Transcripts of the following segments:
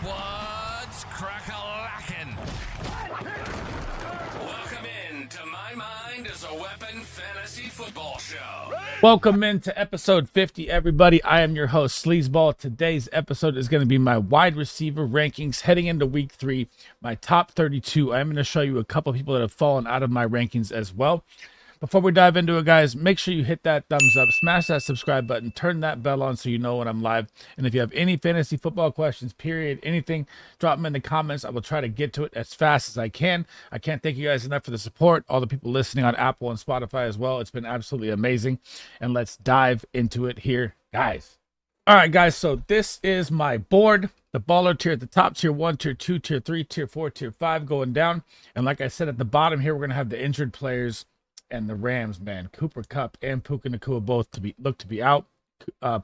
What's crack-a-lackin'? Welcome in to My Mind is a Weapon Fantasy Football Show. Welcome into episode 50, everybody. I am your host, SleezBall. Today's episode is going to be my wide receiver rankings heading into week 3, my top 32. I'm going to show you a couple of people that have fallen out of my rankings as well. Before we dive into it, guys, make sure you hit that thumbs up, smash that subscribe button, turn that bell on so you know when I'm live. And if you have any fantasy football questions, period, anything, drop them in the comments. I will try to get to it as fast as I can. I can't thank you guys enough for the support, all the people listening on Apple and Spotify as well. It's been absolutely amazing. And let's dive into it here, guys. All right, guys, so this is my board. The baller tier at the top, tier 1, tier 2, tier 3, tier 4, tier 5 going down. And like I said, at the bottom here, we're going to have the injured players and the Rams, man. Cooper Kupp and Puka Nacua both look to be out.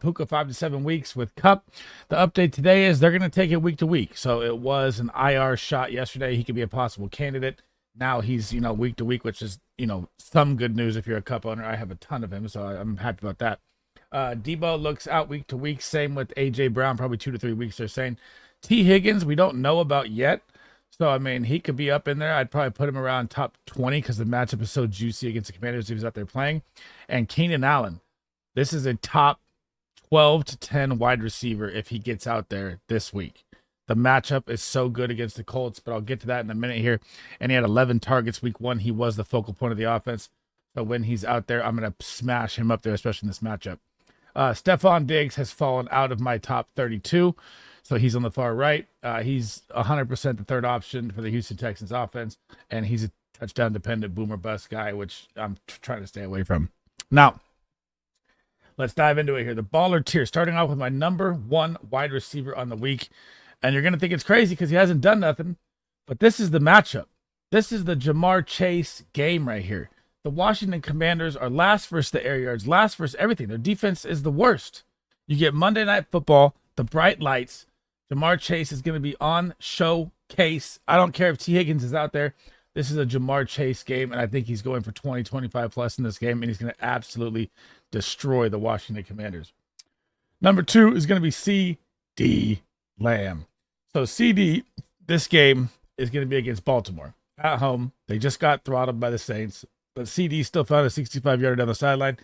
Puka 5 to 7 weeks with Kupp. The update today is they're going to take it week to week. So it was an IR shot yesterday. He could be a possible candidate. Now he's, week to week, which is, some good news if you're a Kupp owner. I have a ton of him, so I'm happy about that. Debo looks out week to week. Same with AJ Brown, probably 2 to 3 weeks, they're saying. T. Higgins, we don't know about yet. So, he could be up in there. I'd probably put him around top 20 because the matchup is so juicy against the Commanders if he's out there playing. And Keenan Allen, this is a top 12 to 10 wide receiver if he gets out there this week. The matchup is so good against the Colts, but I'll get to that in a minute here. And he had 11 targets week 1. He was the focal point of the offense. So when he's out there, I'm going to smash him up there, especially in this matchup. Stephon Diggs has fallen out of my top 32. So he's on the far right. He's 100% the third option for the Houston Texans offense, and he's a touchdown-dependent boomer bust guy, which I'm trying to stay away from. Now, let's dive into it here. The baller tier, starting off with my number 1 wide receiver on the week, and you're going to think it's crazy because he hasn't done nothing, but this is the matchup. This is the Jamar Chase game right here. The Washington Commanders are last versus the air yards, last versus everything. Their defense is the worst. You get Monday Night Football, the bright lights. Jamar Chase is going to be on showcase. I don't care if T. Higgins is out there. This is a Jamar Chase game, and I think he's going for 20, 25 plus in this game, and he's going to absolutely destroy the Washington Commanders. Number 2 is going to be C.D. Lamb. So C.D., this game is going to be against Baltimore. At home, they just got throttled by the Saints, but C.D. still found a 65-yarder down the sideline.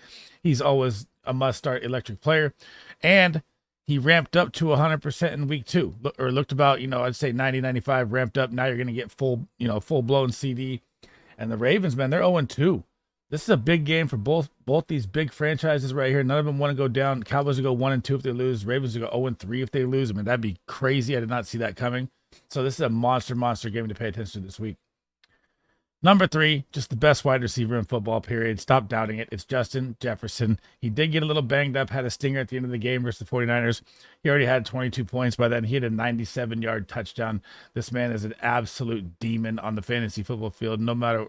He's always a must-start electric player, and he ramped up to 100% in week 2, or looked about, I'd say 90, 95 ramped up. Now you're going to get full-blown CD. And the Ravens, man, they're 0-2. This is a big game for both these big franchises right here. None of them want to go down. Cowboys will go 1-2 if they lose. Ravens will go 0-3 if they lose. That'd be crazy. I did not see that coming. So this is a monster game to pay attention to this week. Number 3, just the best wide receiver in football, period. Stop doubting it. It's Justin Jefferson. He did get a little banged up, had a stinger at the end of the game versus the 49ers. He already had 22 points by then. He had a 97-yard touchdown. This man is an absolute demon on the fantasy football field, no matter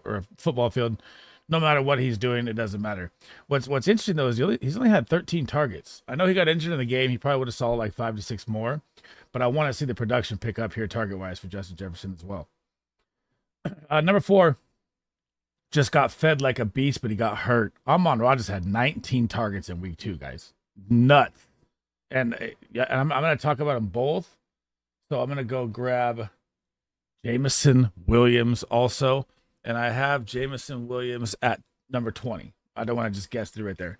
what he's doing, it doesn't matter. What's interesting, though, is he's only had 13 targets. I know he got injured in the game. He probably would have saw like 5 to 6 more, but I want to see the production pick up here target-wise for Justin Jefferson as well. Number 4, just got fed like a beast, but he got hurt. Amon Rodgers had 19 targets in week 2, guys. Nuts. And I'm going to talk about them both. So I'm going to go grab Jameson Williams also. And I have Jameson Williams at number 20. I don't want to just guess through right there.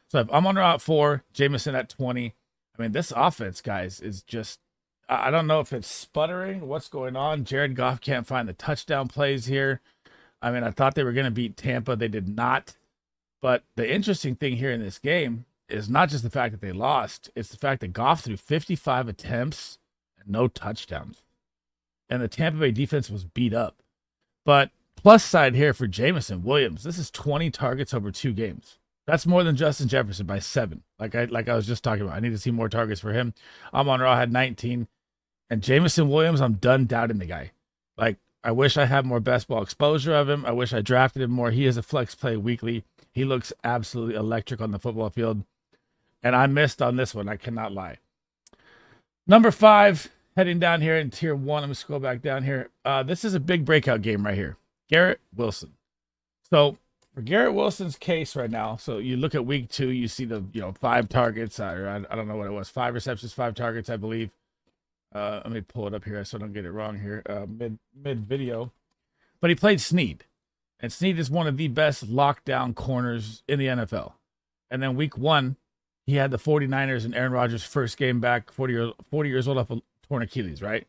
So if I'm on route 4, Jameson at 20. This offense, guys, is just, I don't know if it's sputtering. What's going on? Jared Goff can't find the touchdown plays here. I thought they were going to beat Tampa. They did not. But the interesting thing here in this game is not just the fact that they lost. It's the fact that Goff threw 55 attempts and no touchdowns. And the Tampa Bay defense was beat up. But plus side here for Jameson Williams, this is 20 targets over 2 games. That's more than Justin Jefferson by 7. Like I was just talking about. I need to see more targets for him. Amon-Ra had 19. And Jameson Williams, I'm done doubting the guy. I wish I had more best ball exposure of him. I wish I drafted him more. He is a flex play weekly. He looks absolutely electric on the football field. And I missed on this one. I cannot lie. Number 5, heading down here in tier 1. I'm going to scroll back down here. This is a big breakout game right here. Garrett Wilson. So for Garrett Wilson's case right now, so you look at week 2, you see the 5 targets, or I don't know what it was, 5 receptions, 5 targets, I believe. Let me pull it up here so I don't get it wrong here. Mid video, but he played Snead, and Snead is one of the best lockdown corners in the NFL. And then week 1, he had the 49ers and Aaron Rodgers' first game back, 40 years old off a torn Achilles, right?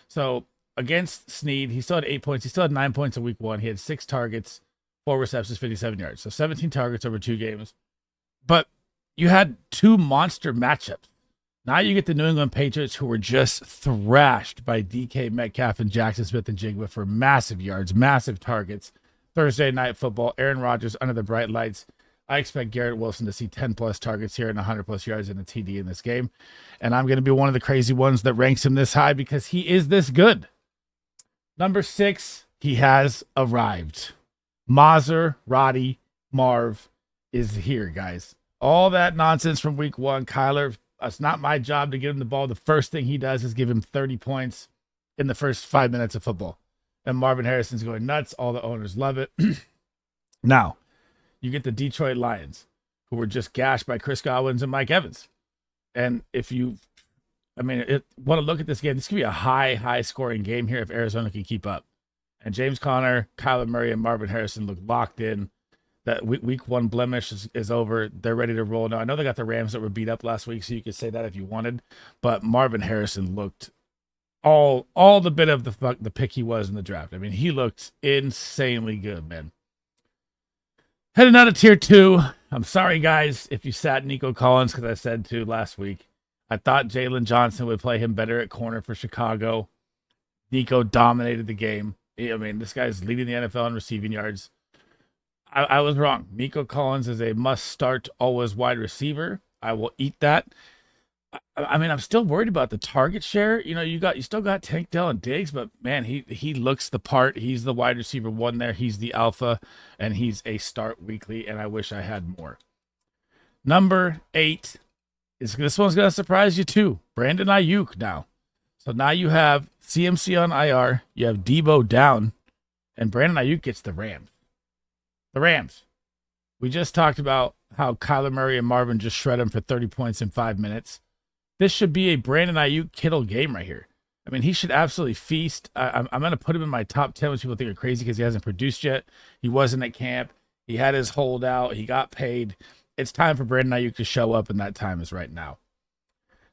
So against Snead, he still had 8 points. He still had 9 points in week 1. He had 6 targets, 4 receptions, 57 yards. So 17 targets over 2 games. But you had 2 monster matchups. Now you get the New England Patriots, who were just thrashed by DK Metcalf and Jackson Smith-Njigba for massive yards, massive targets. Thursday Night Football, Aaron Rodgers under the bright lights. I expect Garrett Wilson to see 10-plus targets here and 100-plus yards in a TD in this game. And I'm going to be one of the crazy ones that ranks him this high because he is this good. Number 6, he has arrived. Maserati Marv is here, guys. All that nonsense from week 1, Kyler, it's not my job to give him the ball. The first thing he does is give him 30 points in the first 5 minutes of football. And Marvin Harrison's going nuts. All the owners love it. Now, you get the Detroit Lions, who were just gashed by Chris Godwin and Mike Evans. And if you, want to look at this game, this could be a high scoring game here if Arizona can keep up. And James Conner, Kyler Murray, and Marvin Harrison look locked in. That week 1 blemish is over. They're ready to roll now. I know they got the Rams that were beat up last week, so you could say that if you wanted. But Marvin Harrison looked all the bit of the pick he was in the draft. I mean, he looked insanely good, man. Heading out of tier 2. I'm sorry, guys, if you sat Nico Collins, because I said to last week. I thought Jalen Johnson would play him better at corner for Chicago. Nico dominated the game. I mean, this guy's leading the NFL in receiving yards. I was wrong. Nico Collins is a must-start, always wide receiver. I will eat that. I'm still worried about the target share. You still got Tank Dell and Diggs, but man, he looks the part. He's the wide receiver 1 there. He's the alpha, and he's a start weekly, and I wish I had more. Number 8 this one's gonna surprise you too. Brandon Ayuk now. So now you have CMC on IR, you have Debo down, and Brandon Ayuk gets the Rams. The Rams. We just talked about how Kyler Murray and Marvin just shred him for 30 points in 5 minutes. This should be a Brandon Ayuk Kittle game right here. I mean, he should absolutely feast. I'm going to put him in my top 10, which people think are crazy because he hasn't produced yet. He wasn't at camp. He had his holdout. He got paid. It's time for Brandon Ayuk to show up, and that time is right now.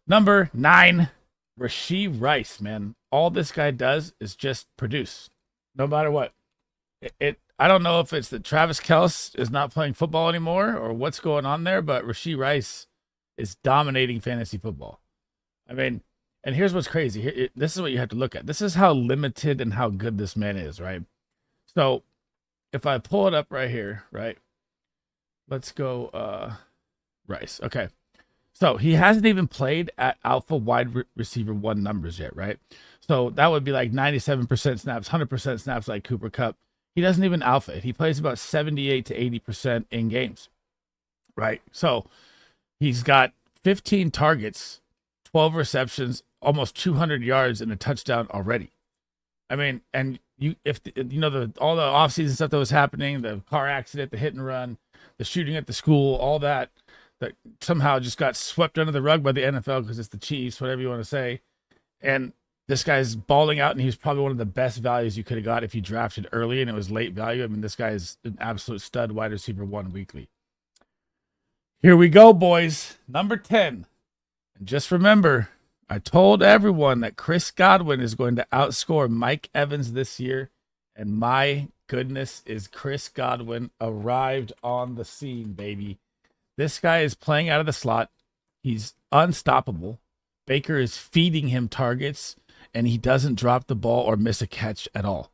Number 9, Rashee Rice, man. All this guy does is just produce, no matter what. I don't know if it's that Travis Kelce is not playing football anymore or what's going on there, but Rashee Rice is dominating fantasy football. I mean, and here's what's crazy. This is what you have to look at. This is how limited and how good this man is, right? So if I pull it up right here, right? Let's go Rice. Okay. So he hasn't even played at alpha wide receiver 1 numbers yet, right? So that would be like 97% snaps, 100% snaps like Cooper Kupp. He doesn't even alpha it. He plays about 78 to 80% in games, right? So he's got 15 targets, 12 receptions, almost 200 yards and a touchdown already. I mean, and all the offseason stuff that was happening, the car accident, the hit and run, the shooting at the school, all that somehow just got swept under the rug by the NFL because it's the Chiefs, whatever you want to say. And this guy's balling out, and he's probably one of the best values you could have got if you drafted early and it was late value. I mean, this guy is an absolute stud wide receiver 1 weekly. Here we go, boys. Number 10. And just remember, I told everyone that Chris Godwin is going to outscore Mike Evans this year. And my goodness, is Chris Godwin arrived on the scene, baby. This guy is playing out of the slot. He's unstoppable. Baker is feeding him targets, and he doesn't drop the ball or miss a catch at all.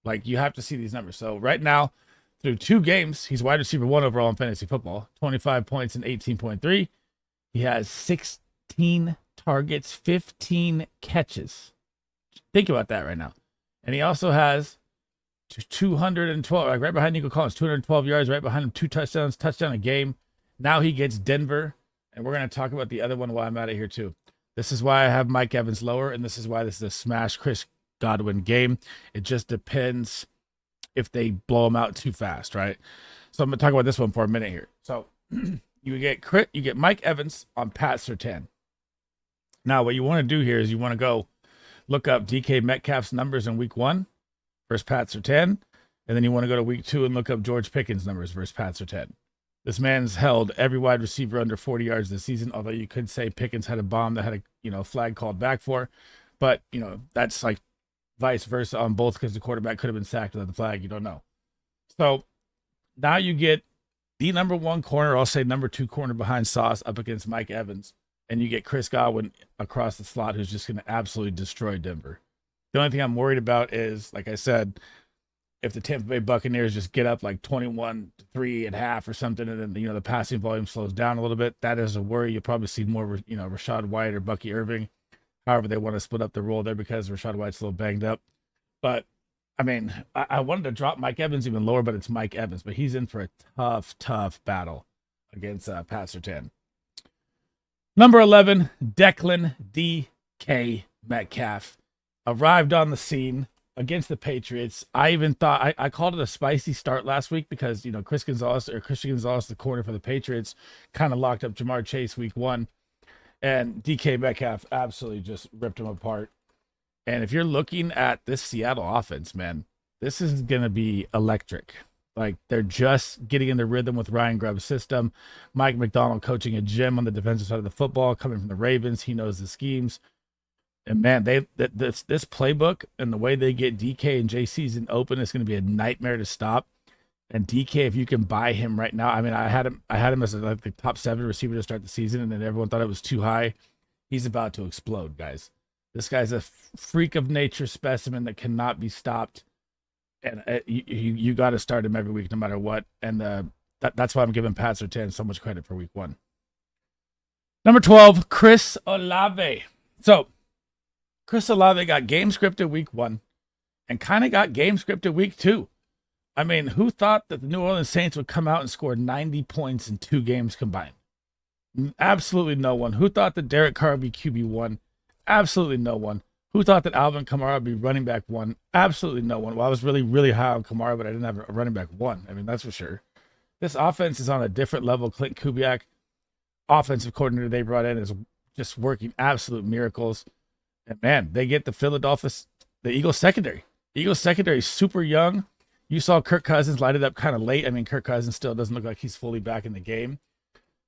Like, you have to see these numbers. So right now, through 2 games, he's wide receiver 1 overall in fantasy football, 25 points and 18.3. He has 16 targets, 15 catches. Think about that right now. And he also has 212, like right behind Nico Collins, 212 yards, right behind him, 2 touchdowns, touchdown a game. Now he gets Denver, and we're going to talk about the other one while I'm out of here too. This is why I have Mike Evans lower, and this is why this is a smash Chris Godwin game. It just depends if they blow him out too fast, right? So I'm going to talk about this one for a minute here. So you get Mike Evans on Pat Surtain. Now, what you want to do here is you want to go look up DK Metcalf's numbers in week 1 versus Pat Surtain, and then you want to go to week 2 and look up George Pickens' numbers versus Pat Surtain. This man's held every wide receiver under 40 yards this season, although you could say Pickens had a bomb that had a flag called back for. But, that's like vice versa on both because the quarterback could have been sacked without the flag. You don't know. So now you get the number 1 corner, I'll say number 2 corner behind Sauce up against Mike Evans. And you get Chris Godwin across the slot who's just going to absolutely destroy Denver. The only thing I'm worried about is, like I said, if the Tampa Bay Buccaneers just get up like 21-3 at half or something, and then the passing volume slows down a little bit, that is a worry. You'll probably see more Rashad White or Bucky Irving. However, they want to split up the role there because Rashad White's a little banged up. But I mean, I wanted to drop Mike Evans even lower, but it's Mike Evans. But he's in for a tough battle against Pat Surtain. Number 11, Declan DK Metcalf arrived on the scene against the Patriots. I even thought I called it a spicy start last week because Christian Gonzalez, the corner for the Patriots, kind of locked up Jamar Chase week 1, and DK Metcalf absolutely just ripped him apart. And if you're looking at this Seattle offense, man, this is gonna be electric. Like, they're just getting in the rhythm with Ryan Grubb's system. Mike McDonald coaching a gym on the defensive side of the football, coming from the Ravens. He knows the schemes. And man, this playbook and the way they get DK and JC's in open is going to be a nightmare to stop. And DK, if you can buy him right now, I mean, I had him as like the top 7 receiver to start the season, and then everyone thought it was too high. He's about to explode, guys. This guy's a freak of nature specimen that cannot be stopped, and you got to start him every week, no matter what. And that's why I'm giving Pat Surtain so much credit for week 1. Number 12, Chris Olave. So Chris Olave got game scripted week 1 and kind of got game scripted week 2. I mean, who thought that the New Orleans Saints would come out and score 90 points in 2 games combined? Absolutely no one. Who thought that Derek Carr would be QB1? Absolutely no one. Who thought that Alvin Kamara would be running back 1? Absolutely no one. Well, I was really, really high on Kamara, but I didn't have a running back 1. I mean, that's for sure. This offense is on a different level. Clint Kubiak, offensive coordinator they brought in, is just working absolute miracles. And man, they get the Eagles secondary. Eagles secondary is super young. You saw Kirk Cousins light it up kind of late. I mean, Kirk Cousins still doesn't look like he's fully back in the game.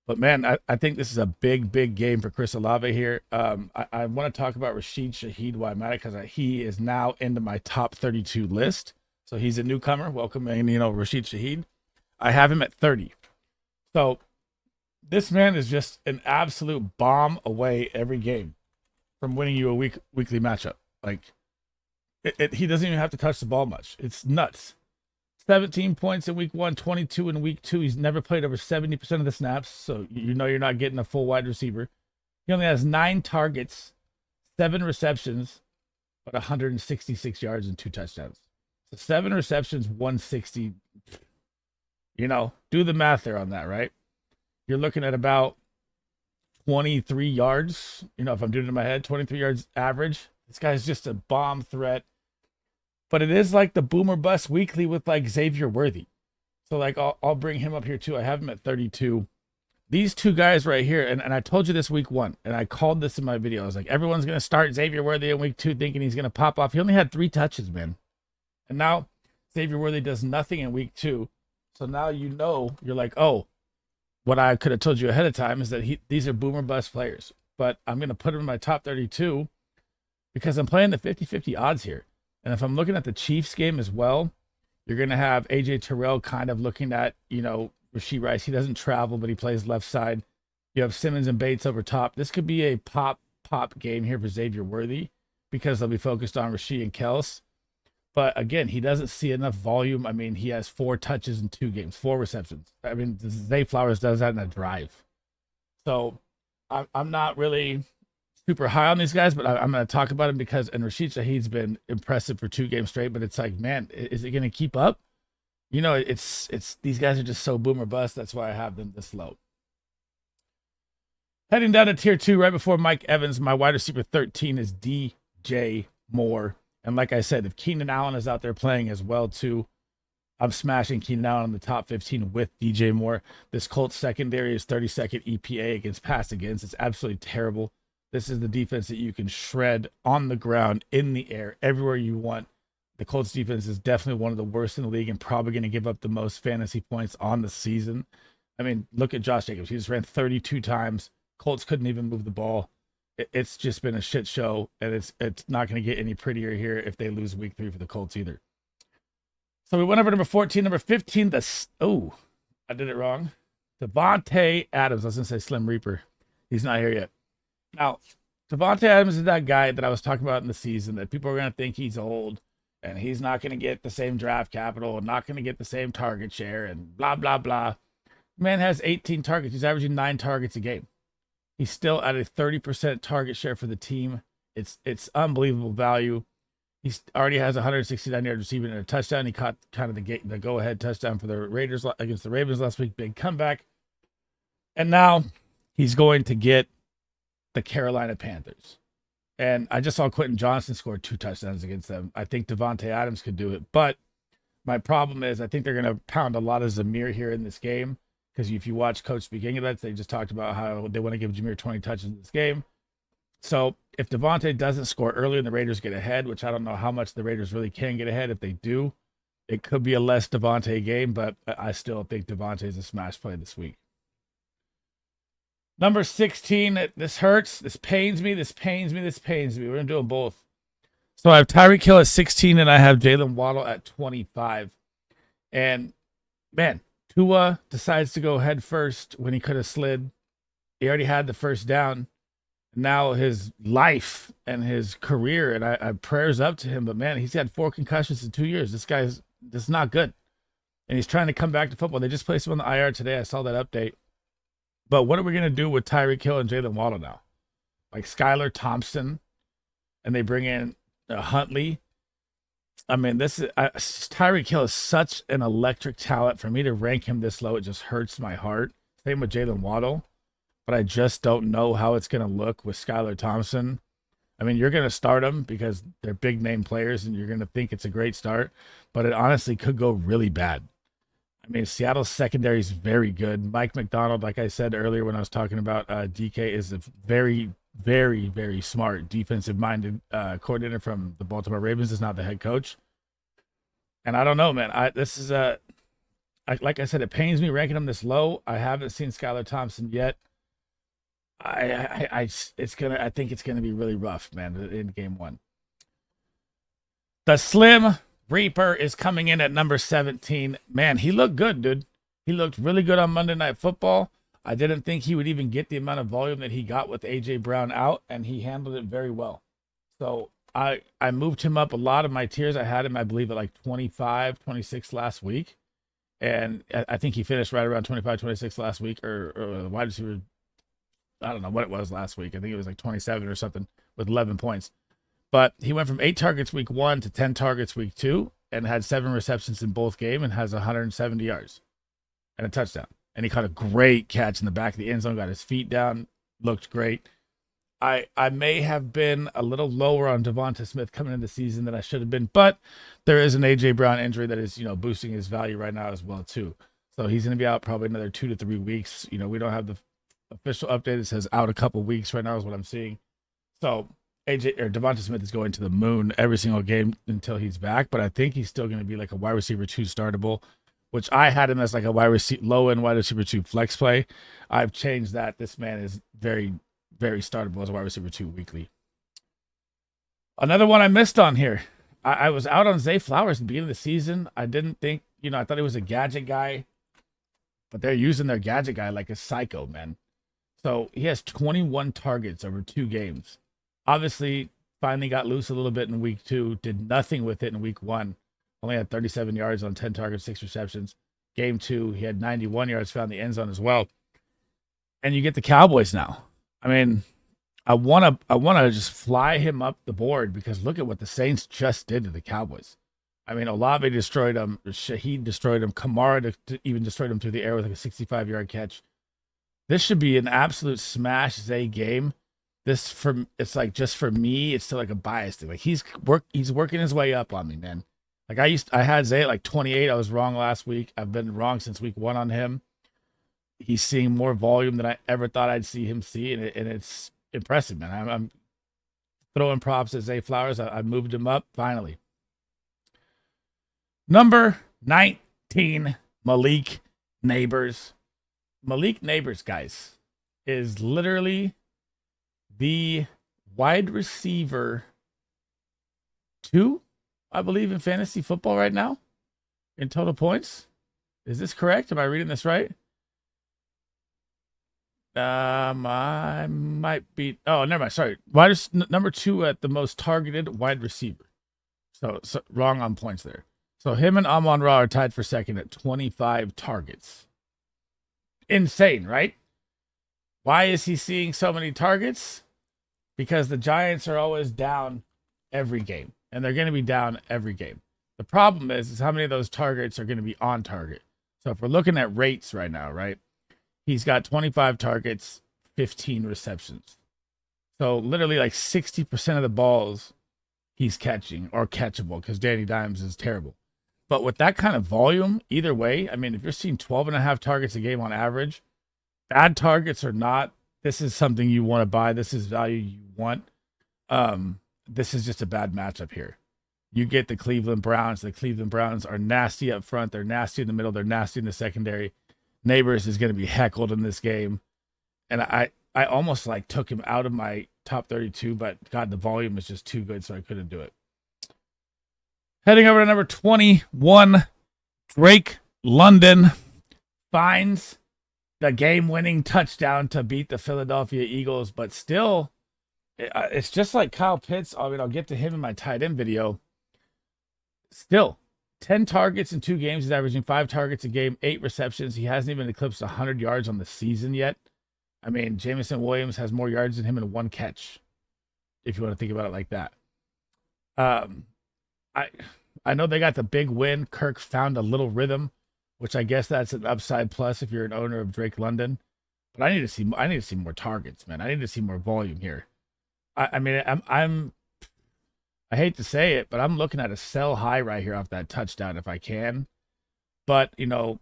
But man, I think this is a big game for Chris Olave here. I want to talk about Rashid Shaheed while I'm at it, because he is now into my top 32 list. So he's a newcomer. Welcome, Rashid Shaheed. I have him at 30. So this man is just an absolute bomb away every game from winning you a weekly matchup. Like, he doesn't even have to touch the ball much. It's nuts. 17 points in week 1, 22 in week 2. He's never played over 70% of the snaps, so you're not getting a full wide receiver. He only has 9 targets, 7 receptions, but 166 yards and 2 touchdowns. So 7 receptions, 160. Do the math there on that, right? You're looking at about 23 yards, if I'm doing it in my head, 23 yards average. This guy's just a bomb threat. But it is like the boomer bust weekly with like Xavier Worthy. So like I'll bring him up here too. I have him at 32. These 2 guys right here, and I told you this week 1, and I called this in my video. I was like, everyone's going to start Xavier Worthy in week 2 thinking he's going to pop off. He only had 3 touches, man. And now Xavier Worthy does nothing in week 2. So now you're like, oh, what I could have told you ahead of time is that these are boomer bust players. But I'm going to put him in my top 32 because I'm playing the 50-50 odds here. And if I'm looking at the Chiefs game as well, you're going to have AJ Terrell kind of looking at, Rashee Rice. He doesn't travel, but he plays left side. You have Simmons and Bates over top. This could be a pop game here for Xavier Worthy because they'll be focused on Rashee and Kels. But again, he doesn't see enough volume. I mean, he has 4 touches in 2 games, 4 receptions. I mean, Zay Flowers does that in a drive. So I'm not really super high on these guys, but I'm going to talk about him because, and Rashid Shaheed's been impressive for 2 games straight, but it's like, man, is it going to keep up? It's these guys are just so boomer bust. That's why I have them this low. Heading down to tier 2, right before Mike Evans, my wide receiver 13 is DJ Moore. And like I said, if Keenan Allen is out there playing as well too, I'm smashing Keenan Allen in the top 15 with DJ Moore. This Colts secondary is 32nd EPA against pass against. It's absolutely terrible. This is the defense that you can shred on the ground, in the air, everywhere you want. The Colts defense is definitely one of the worst in the league and probably going to give up the most fantasy points on the season. I mean, look at Josh Jacobs. He just ran 32 times. Colts couldn't even move the ball. It's just been a shit show, and it's not going to get any prettier here if they lose week 3 for the Colts either. So we went over number 14, number 15. I did it wrong. Davante Adams. I was going to say Slim Reaper. He's not here yet. Now, Davante Adams is that guy that I was talking about in the season that people are going to think he's old and he's not going to get the same draft capital and not going to get the same target share and blah, blah, blah. Man has 18 targets. He's averaging 9 targets a game. He's still at a 30% target share for the team. It's unbelievable value. He already has 169 yards receiving and a touchdown. He caught kind of the go-ahead touchdown for the Raiders against the Ravens last week. Big comeback. And now he's going to get the Carolina Panthers. And I just saw Quentin Johnson score 2 touchdowns against them. I think Davante Adams could do it. But my problem is I think they're going to pound a lot of Zamir here in this game. Because if you watch Coach speak English, they just talked about how they want to give Jameer 20 touches in this game. So if Davante doesn't score early and the Raiders get ahead, which I don't know how much the Raiders really can get ahead, if they do, it could be a less Davante game, but I still think Davante is a smash play this week. Number 16, this hurts. This pains me. We're going to do them both. So I have Tyreek Hill at 16 and I have Jalen Waddle at 25. And man, Tua decides to go head first when he could have slid. He already had the first down. Now his life and his career, and I prayers up to him, but man, he's had 4 concussions in 2 years. This guy's just not good. And he's trying to come back to football. They just placed him on the IR today. I saw that update. But what are we going to do with Tyreek Hill and Jalen Waddle now? Like Skylar Thompson, and they bring in Huntley. I mean, Tyreek Hill is such an electric talent. For me to rank him this low, it just hurts my heart. Same with Jalen Waddle. But I just don't know how it's going to look with Skylar Thompson. I mean, you're going to start them because they're big name players and you're going to think it's a great start, but it honestly could go really bad. I mean, Seattle's secondary is very good. Mike McDonald, like I said earlier when I was talking about DK, is a very, very, very smart defensive-minded coordinator from the Baltimore Ravens. Is not the head coach. And I don't know, man. Like I said, it pains me ranking him this low. I haven't seen Skylar Thompson yet. I think it's gonna be really rough, man, in game 1. The Slim Reaper is coming in at number 17. Man, he looked good, dude. He looked really good on Monday Night Football. I didn't think he would even get the amount of volume that he got with AJ Brown out, and he handled it very well. So I moved him up a lot of my tiers. I had him, I believe, at like 25, 26 last week. And I think he finished right around 25, 26 last week, or the wide receiver. I don't know what it was last week. I think it was like 27 or something with 11 points. But he went from 8 targets week 1 to 10 targets week 2 and had 7 receptions in both games and has 170 yards and a touchdown. And he caught a great catch in the back of the end zone, got his feet down, looked great. I may have been a little lower on Devonta Smith coming into the season than I should have been, but there is an AJ Brown injury that is, boosting his value right now as well too. So he's going to be out probably another 2 to 3 weeks. We don't have the official update. It says out a couple weeks right now is what I'm seeing. So Devonta Smith is going to the moon every single game until he's back, but I think he's still going to be like a wide receiver 2 startable, which I had him as like a low end wide receiver 2 flex play. I've changed that. This man is very, very startable as a wide receiver 2 weekly. Another one I missed on here. I was out on Zay Flowers at the beginning of the season. I didn't think, I thought he was a gadget guy, but they're using their gadget guy like a psycho, man. So he has 21 targets over 2 games. Obviously, finally got loose a little bit in week 2, did nothing with it in week 1. Only had 37 yards on 10 targets, 6 receptions. Game 2, he had 91 yards, found the end zone as well. And you get the Cowboys now. I mean, I want to just fly him up the board because look at what the Saints just did to the Cowboys. I mean, Olave destroyed him. Shaheed destroyed him. Kamara even destroyed him through the air with like a 65-yard catch. This should be an absolute smash Zay game. It's like just for me, it's still like a bias thing. Like he's working his way up on me, man. Like I had Zay at like 28. I was wrong last week. I've been wrong since week 1 on him. He's seeing more volume than I ever thought I'd see him see, and impressive, man. I'm throwing props at Zay Flowers. I moved him up finally. Number 19, Malik Neighbors. Malik Neighbors, guys, is literally the wide receiver 2, I believe, in fantasy football right now in total points. Is this correct? Am I reading this right? I might be. Oh, never mind. Sorry. Number 2 at the most targeted wide receiver. So wrong on points there. So him and Amon-Ra are tied for second at 25 targets. Insane, right? Why is he seeing so many targets? Because the Giants are always down every game, and they're going to be down every game. The problem is how many of those targets are going to be on target. So if we're looking at rates right now, right? He's got 25 targets, 15 receptions. So literally like 60% of the balls he's catching are catchable because Danny Dimes is terrible. But with that kind of volume, either way, I mean, if you're seeing 12.5 targets a game on average, bad targets or not, this is something you want to buy. This is value you want. This is just a bad matchup here. You get the Cleveland Browns. The Cleveland Browns are nasty up front. They're nasty in the middle. They're nasty in the secondary. Neighbors is going to be heckled in this game. And I almost like took him out of my top 32, but God, the volume is just too good, so I couldn't do it. Heading over to number 21, Drake London finds the game-winning touchdown to beat the Philadelphia Eagles, but still, it's just like Kyle Pitts. I mean, I'll get to him in my tight end video. Still, 10 targets in 2 games. He's averaging 5 targets a game, 8 receptions. He hasn't even eclipsed 100 yards on the season yet. I mean, Jameson Williams has more yards than him in 1 catch, if you want to think about it like that. I know they got the big win. Kirk found a little rhythm, which I guess that's an upside plus if you're an owner of Drake London. But I need to see more targets, man. I need to see more volume here. I mean, I hate to say it, but I'm looking at a sell high right here off that touchdown if I can. But, you know,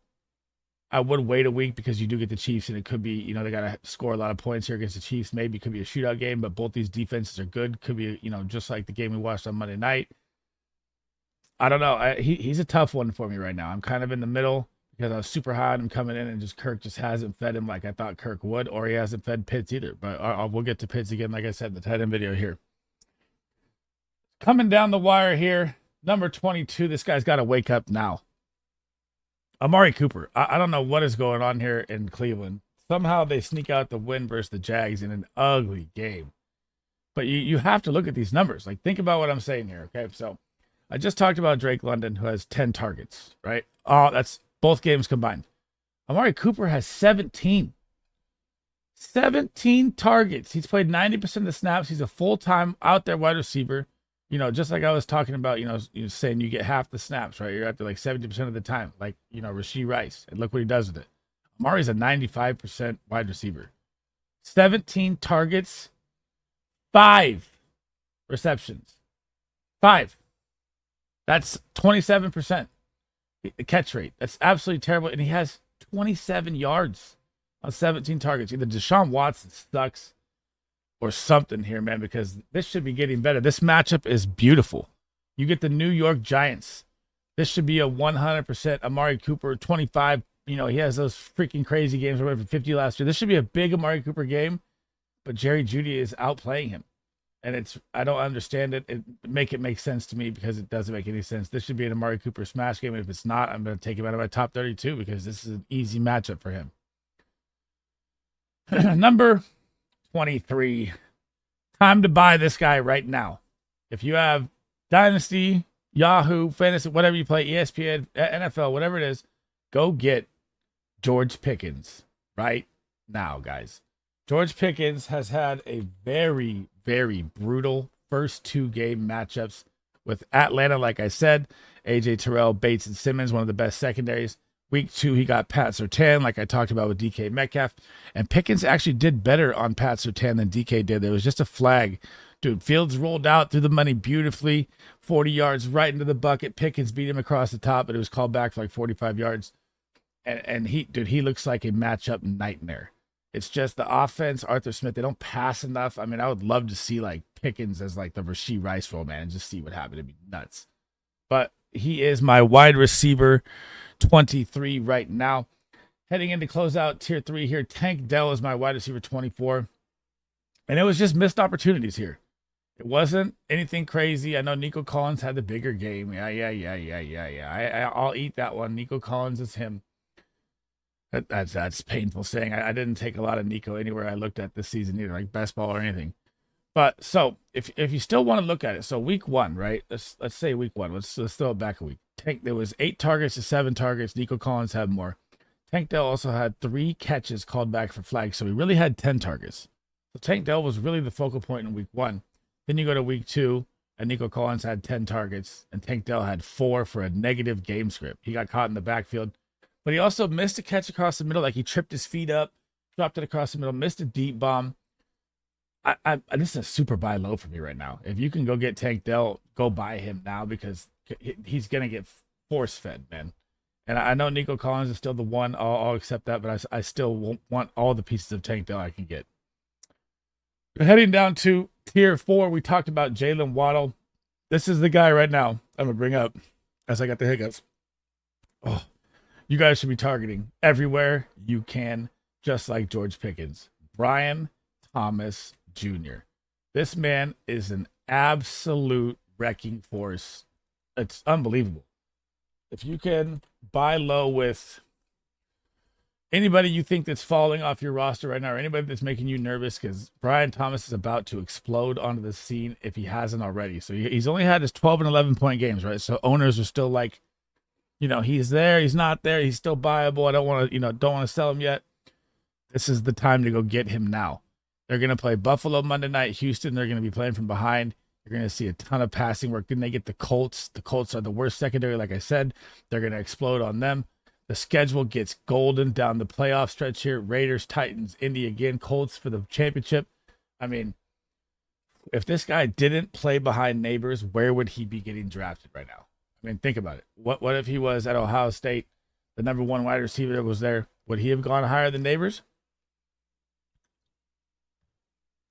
I would wait a week because you do get the Chiefs, and it could be, you know, they got to score a lot of points here against the Chiefs. Maybe it could be a shootout game, but both these defenses are good. Could be, you know, just like the game we watched on Monday night. I don't know. He's a tough one for me right now. I'm kind of in the middle because I was super high on him coming in, and Kirk just hasn't fed him like I thought Kirk would, or he hasn't fed Pitts either. But we'll get to Pitts again, like I said in the tight end video here. Coming down the wire here, number 22. This guy's got to wake up now. Amari Cooper. I don't know what is going on here in Cleveland. Somehow they sneak out the win versus the Jags in an ugly game. But you have to look at these numbers. Like, think about what I'm saying here, okay? So I just talked about Drake London, who has 10 targets, right? Oh, that's both games combined. Amari Cooper has 17. 17 targets. He's played 90% of the snaps. He's a full-time out there wide receiver. You know, just like I was talking about, you know, saying you get half the snaps, right? You're out there like 70% of the time, like, you know, Rashee Rice. And look what he does with it. Amari's a 95% wide receiver. 17 targets, 5 receptions. 5. That's 27% catch rate. That's absolutely terrible. And he has 27 yards on 17 targets. Either Deshaun Watson sucks or something here, man, because this should be getting better. This matchup is beautiful. You get the New York Giants. This should be a 100% Amari Cooper 25. You know, he has those freaking crazy games where he went for 50 last year. This should be a big Amari Cooper game, but Jerry Jeudy is outplaying him. And I don't understand it. It make sense to me because it doesn't make any sense. This should be an Amari Cooper smash game. And if it's not, I'm going to take him out of my top 32 because this is an easy matchup for him. Number 23. Time to buy this guy right now. If you have Dynasty, Yahoo, Fantasy, whatever you play, ESPN, NFL, whatever it is, go get George Pickens right now, guys. George Pickens has had a very, very brutal first 2 game matchups with Atlanta. Like I said, AJ Terrell, Bates, and Simmons, one of the best secondaries. Week 2, he got Pat Surtain, like I talked about with DK Metcalf. And Pickens actually did better on Pat Surtain than DK did. There was just a flag. Dude, Fields rolled out through the money beautifully. 40 yards right into the bucket. Pickens beat him across the top, but it was called back for like 45 yards. And he looks like a matchup nightmare. It's just the offense, Arthur Smith, they don't pass enough. I mean, I would love to see like Pickens as like the Rashee Rice role, man, and just see what happened. It'd be nuts. But he is my wide receiver 23 right now. Heading into closeout tier 3 here, Tank Dell is my wide receiver 24. And it was just missed opportunities here. It wasn't anything crazy. I know Nico Collins had the bigger game. Yeah. I'll eat that one. Nico Collins is him. That's painful saying. I didn't take a lot of Nico anywhere I looked at this season either, like best ball or anything. But so if you still want to look at it, so week 1, right? Let's say week 1. Let's throw it back a week. There was 8 targets to 7 targets. Nico Collins had more. Tank Dell also had 3 catches called back for flags, so he really had 10 targets. So Tank Dell was really the focal point in week 1. Then you go to week 2, and Nico Collins had 10 targets, and Tank Dell had 4 for a negative game script. He got caught in the backfield, but he also missed a catch across the middle, like he tripped his feet up, dropped it across the middle, missed a deep bomb. This is a super buy low for me right now. If you can go get Tank Dell, go buy him now because he's going to get force fed, man. And I know Nico Collins is still the one. I'll accept that, but I still want all the pieces of Tank Dell I can get. Heading down to tier 4, we talked about Jalen Waddle. This is the guy right now I'm going to bring up as I got the hiccups. Oh, you guys should be targeting everywhere you can, just like George Pickens. Brian Thomas Jr. This man is an absolute wrecking force. It's unbelievable. If you can buy low with anybody you think that's falling off your roster right now, or anybody that's making you nervous, because Brian Thomas is about to explode onto the scene if he hasn't already. So he's only had his 12 and 11 point games, right? So owners are still like, he's there, he's not there, he's still buyable. I don't want to sell him yet. This is the time to go get him now. They're going to play Buffalo Monday night, Houston. They're going to be playing from behind. You're going to see a ton of passing work. Then they get the Colts. The Colts are the worst secondary, like I said. They're going to explode on them. The schedule gets golden down the playoff stretch here. Raiders, Titans, Indy again, Colts for the championship. I mean, if this guy didn't play behind Neighbors, where would he be getting drafted right now? I mean, think about it. What if he was at Ohio State, the number 1 wide receiver that was there? Would he have gone higher than Neighbors?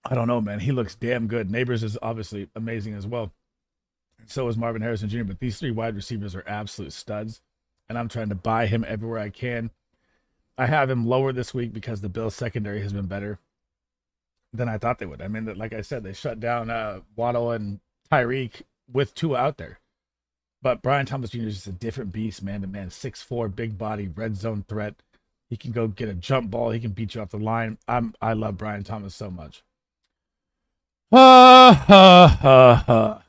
I don't know, man. He looks damn good. Neighbors is obviously amazing as well. And so is Marvin Harrison Jr., but these 3 wide receivers are absolute studs, and I'm trying to buy him everywhere I can. I have him lower this week because the Bills secondary has been better than I thought they would. I mean, like I said, they shut down Waddle and Tyreek with 2 out there. But Brian Thomas Jr. is just a different beast, man-to-man. 6'4", big body, red zone threat. He can go get a jump ball. He can beat you off the line. I love Brian Thomas so much.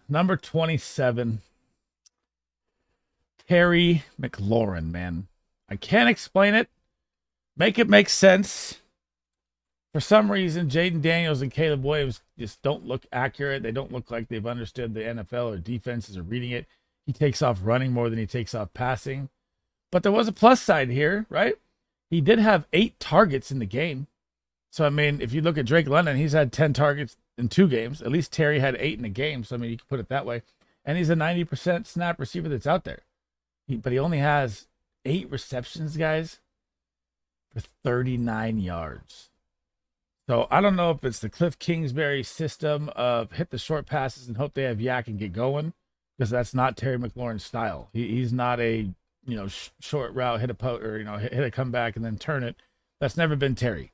Number 27, Terry McLaurin, man. I can't explain it. Make it make sense. For some reason, Jaden Daniels and Caleb Williams just don't look accurate. They don't look like they've understood the NFL or defenses or reading it. He takes off running more than he takes off passing. But there was a plus side here, right? He did have 8 targets in the game. So, I mean, if you look at Drake London, he's had 10 targets in 2 games. At least Terry had 8 in a game. So, I mean, you can put it that way. And he's a 90% snap receiver that's out there. But he only has 8 receptions, guys, for 39 yards. So, I don't know if it's the Cliff Kingsbury system of hit the short passes and hope they have yak and get going, because that's not Terry McLaurin's style. He's not a, short route, hit a comeback and then turn it. That's never been Terry.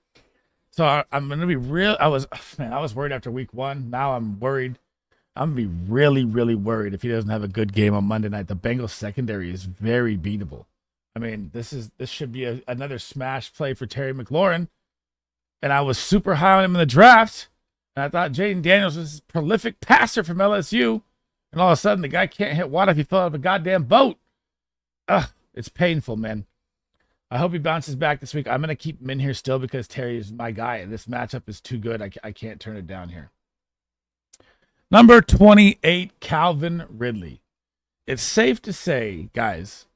So I'm going to be real. I was worried after week 1. Now I'm worried. I'm going to be really, really worried if he doesn't have a good game on Monday night. The Bengals secondary is very beatable. I mean, this should be another smash play for Terry McLaurin. And I was super high on him in the draft. And I thought Jaden Daniels was a prolific passer from LSU. And all of a sudden, the guy can't hit water if he fell out of a goddamn boat. Ugh, it's painful, man. I hope he bounces back this week. I'm going to keep him in here still because Terry is my guy, and this matchup is too good. I can't turn it down here. Number 28, Calvin Ridley. It's safe to say, guys,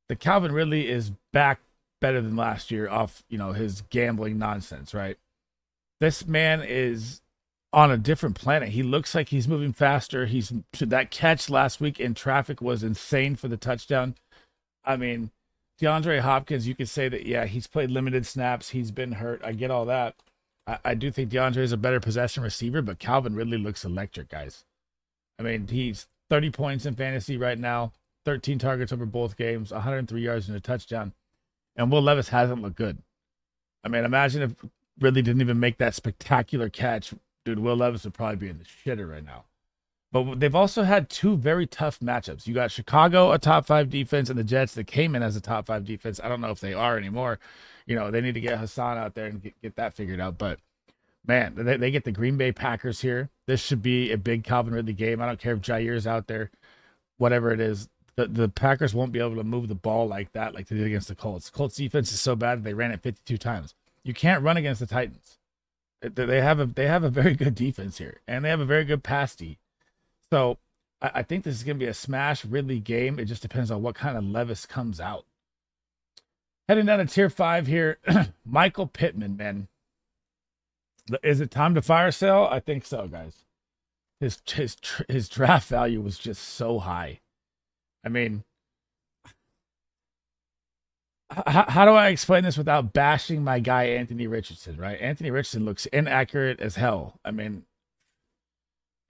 that Calvin Ridley is back better than last year off, his gambling nonsense, right? This man is on a different planet. He looks like he's moving faster. That catch last week in traffic was insane for the touchdown. I mean, DeAndre Hopkins, you could say that, yeah, he's played limited snaps. He's been hurt. I get all that. I do think DeAndre is a better possession receiver, but Calvin Ridley looks electric, guys. I mean, he's 30 points in fantasy right now, 13 targets over both games, 103 yards and a touchdown. And Will Levis hasn't looked good. I mean, imagine if Ridley didn't even make that spectacular catch. Dude, Will Levis would probably be in the shitter right now. But they've also had two very tough matchups. You got Chicago, a top 5 defense, and the Jets that came in as a top 5 defense. I don't know if they are anymore. You know, they need to get Hassan out there and get that figured out. But, man, they get the Green Bay Packers here. This should be a big Calvin Ridley game. I don't care if Jair's out there, whatever it is. The Packers won't be able to move the ball like that like they did against the Colts. Colts defense is so bad they ran it 52 times. You can't run against the Titans. They have a very good defense here, and they have a very good pass D. So I think this is going to be a smash Ridley game. It just depends on what kind of Levis comes out. Heading down to tier 5 here, Michael Pittman, man. Is it time to fire sale? I think so, guys. His draft value was just so high. I mean, how do I explain this without bashing my guy Anthony Richardson, right? Anthony Richardson looks inaccurate as hell. I mean,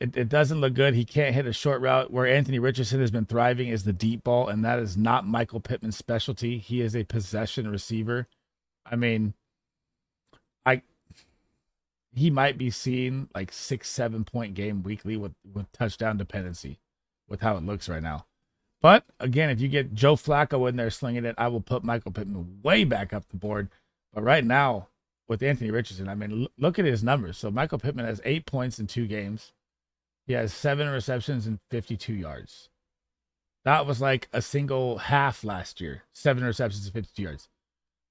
it doesn't look good. He can't hit a short route. Where Anthony Richardson has been thriving is the deep ball, and that is not Michael Pittman's specialty. He is a possession receiver. I mean, he might be seeing like 6-7 point game weekly with touchdown dependency with how it looks right now. But again, if you get Joe Flacco in there slinging it, I will put Michael Pittman way back up the board. But right now, with Anthony Richardson, I mean, look at his numbers. So Michael Pittman has 8 points in 2 games. He has 7 receptions and 52 yards. That was like a single half last year. 7 receptions and 52 yards.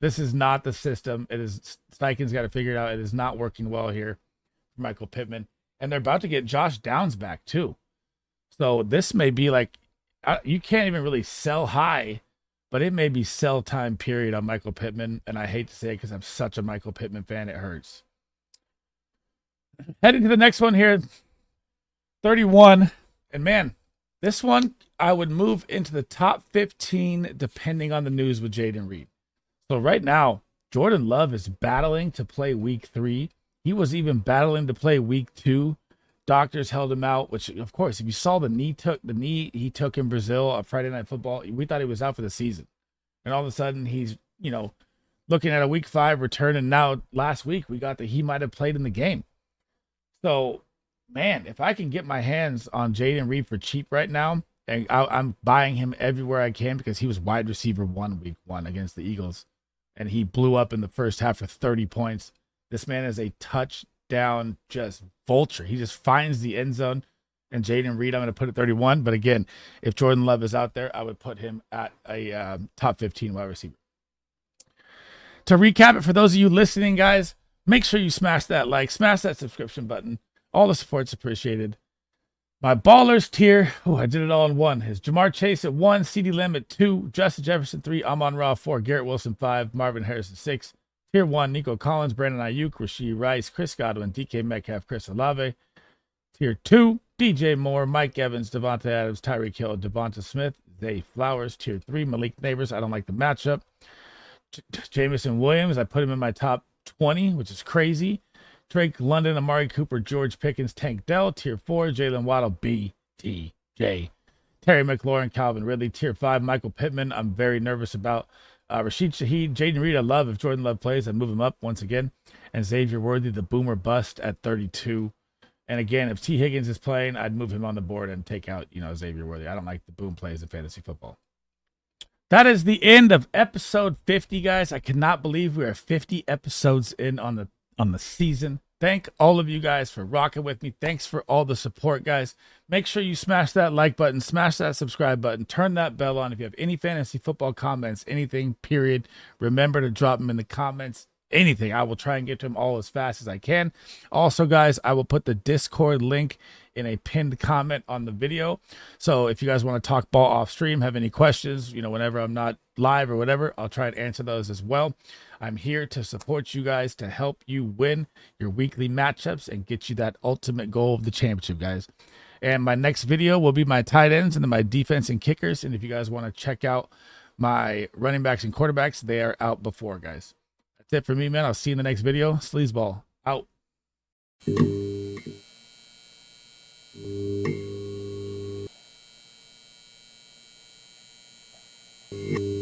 This is not the system. It is Steichen's got to figure it out. It is not working well here for Michael Pittman. And they're about to get Josh Downs back too. So this may be like, you can't even really sell high, but it may be sell time period on Michael Pittman. And I hate to say it because I'm such a Michael Pittman fan. It hurts. Heading to the next one here. 31. And man, this one I would move into the top 15 depending on the news with Jaden Reed. So right now, Jordan Love is battling to play week 3. He was even battling to play week 2. Doctors held him out, which of course, if you saw the knee he took in Brazil on Friday Night Football, we thought he was out for the season. And all of a sudden he's, looking at a week 5 return. And now last week we got that he might have played in the game. So man, if I can get my hands on Jaden Reed for cheap right now, and I'm buying him everywhere I can because he was wide receiver 1 week 1 against the Eagles. And he blew up in the first half for 30 points. This man is a touchdown just vulture. He just finds the end zone. And Jaden Reed, I'm going to put at 31. But again, if Jordan Love is out there, I would put him at a top 15 wide receiver. To recap it, for those of you listening, guys, make sure you smash that like, smash that subscription button. All the support's appreciated. My ballers tier, I did it all in one, is Jamar Chase at 1, CeeDee Lamb at 2, Justin Jefferson 3, Amon-Ra 4, Garrett Wilson 5, Marvin Harrison 6. Tier 1, Nico Collins, Brandon Ayuk, Rashee Rice, Chris Godwin, DK Metcalf, Chris Olave. Tier 2, DJ Moore, Mike Evans, Devontae Adams, Tyreek Hill, Devonta Smith, Zay Flowers. Tier 3, Malik Neighbors. I don't like the matchup. Jameson Williams, I put him in my top 20, which is crazy. Drake London, Amari Cooper, George Pickens, Tank Dell. Tier 4, Jalen Waddle, BTJ. Terry McLaurin, Calvin Ridley. Tier 5, Michael Pittman. I'm very nervous about Rashid Shaheed. Jaden Reed, I love. If Jordan Love plays, I'd move him up once again. And Xavier Worthy, the boomer bust at 32. And again, if T. Higgins is playing, I'd move him on the board and take out, Xavier Worthy. I don't like the boom plays in fantasy football. That is the end of episode 50, guys. I cannot believe we are 50 episodes in on the season. Thank all of you guys for rocking with me. Thanks for all the support, guys. Make sure you smash that like button, smash that subscribe button, turn that bell on. If you have any fantasy football comments, anything, period, remember to drop them in the comments. Anything. I will try and get to them all as fast as I can. Also, guys, I will put the Discord link in a pinned comment on the video. So if you guys want to talk ball off stream, have any questions, whenever I'm not live or whatever, I'll try and answer those as well. I'm here to support you guys, to help you win your weekly matchups and get you that ultimate goal of the championship, guys. And my next video will be my tight ends and then my defense and kickers. And if you guys want to check out my running backs and quarterbacks, they are out before, guys. That's it for me, man. I'll see you in the next video. SleezBall out. You